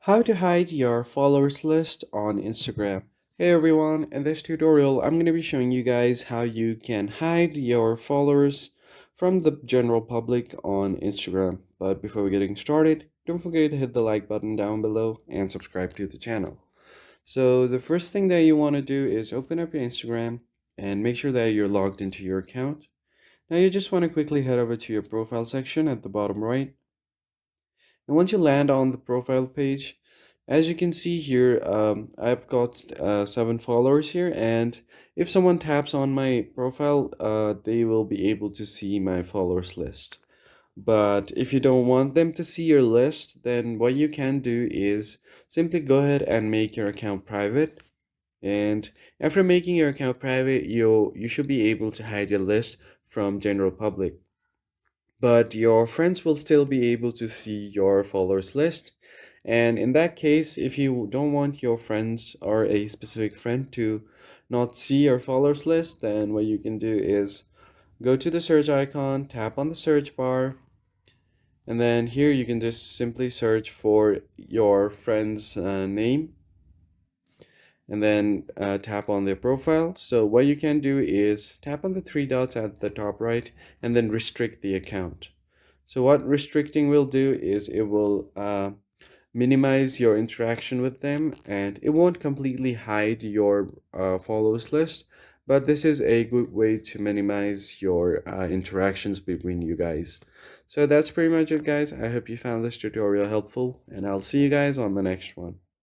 How to hide your followers list on Instagram. Hey everyone, in this tutorial I'm going to be showing you guys how you can hide your followers from the general public on Instagram. But before we getting started, don't forget to hit the like button down below and subscribe to the channel. So the first thing that you want to do is open up your Instagram and make sure that you're logged into your account. Now you just want to quickly head over to your profile section at the bottom right. And once you land on the profile page, as you can see here, I've got 7 followers here, and if someone taps on my profile, they will be able to see my followers list. But if you don't want them to see your list, then what you can do is simply go ahead and make your account private. And after making your account private, you should be able to hide your list from general public. But your friends will still be able to see your followers list. And in that case, if you don't want your friends or a specific friend to not see your followers list, then what you can do is go to the search icon, tap on the search bar, and then here you can just simply search for your friend's name and then tap on their profile. So what you can do is tap on the 3 dots at the top right and then restrict the account. So what restricting will do is it will minimize your interaction with them, and it won't completely hide your followers list, but this is a good way to minimize your interactions between you guys. So that's pretty much it, guys. I hope you found this tutorial helpful, and I'll see you guys on the next one.